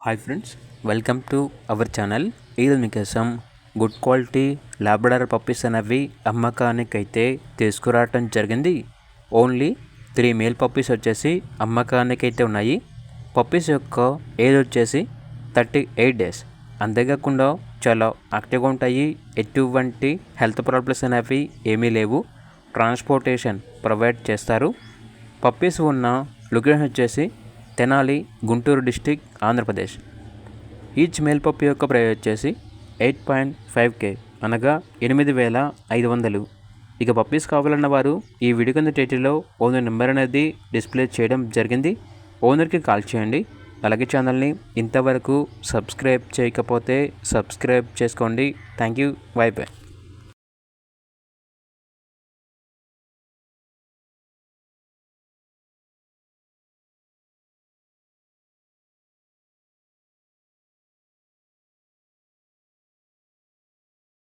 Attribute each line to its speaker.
Speaker 1: Hi friends, welcome to our channel. ఈరోజు మీకోసం good quality Labrador puppies అనేవి అమ్మకానికి అయితే తీసుకురావటం జరిగింది. ఓన్లీ 3 మేల్ పప్పీస్ వచ్చేసి అమ్మకానికి అయితే ఉన్నాయి. పప్పీస్ యొక్క ఏజ్ వచ్చేసి 38 డేస్. అంతేకాకుండా చాలా యాక్టివ్గా ఉంటాయి. ఎటువంటి హెల్త్ ప్రాబ్లమ్స్ అనేవి ఏమీ లేవు. ట్రాన్స్పోర్టేషన్ ప్రొవైడ్ చేస్తారు. పప్పీస్ ఉన్న లొకేషన్ వచ్చేసి Tenali, Guntur district, Andhra Pradesh. Each male puppy యొక్క ప్రైస్ వచ్చేసి 8.5K అనగా 8,500. ఇక పప్పీస్ కావాలన్న వారు ఈ వీడియో కింద టైటిల్లో ఓనర్ నెంబర్ అనేది డిస్ప్లే చేయడం జరిగింది. ఓనర్కి కాల్ చేయండి. అలాగే ఛానల్ని ఇంతవరకు సబ్స్క్రైబ్ చేయకపోతే సబ్స్క్రైబ్ చేసుకోండి. Thank you. By by.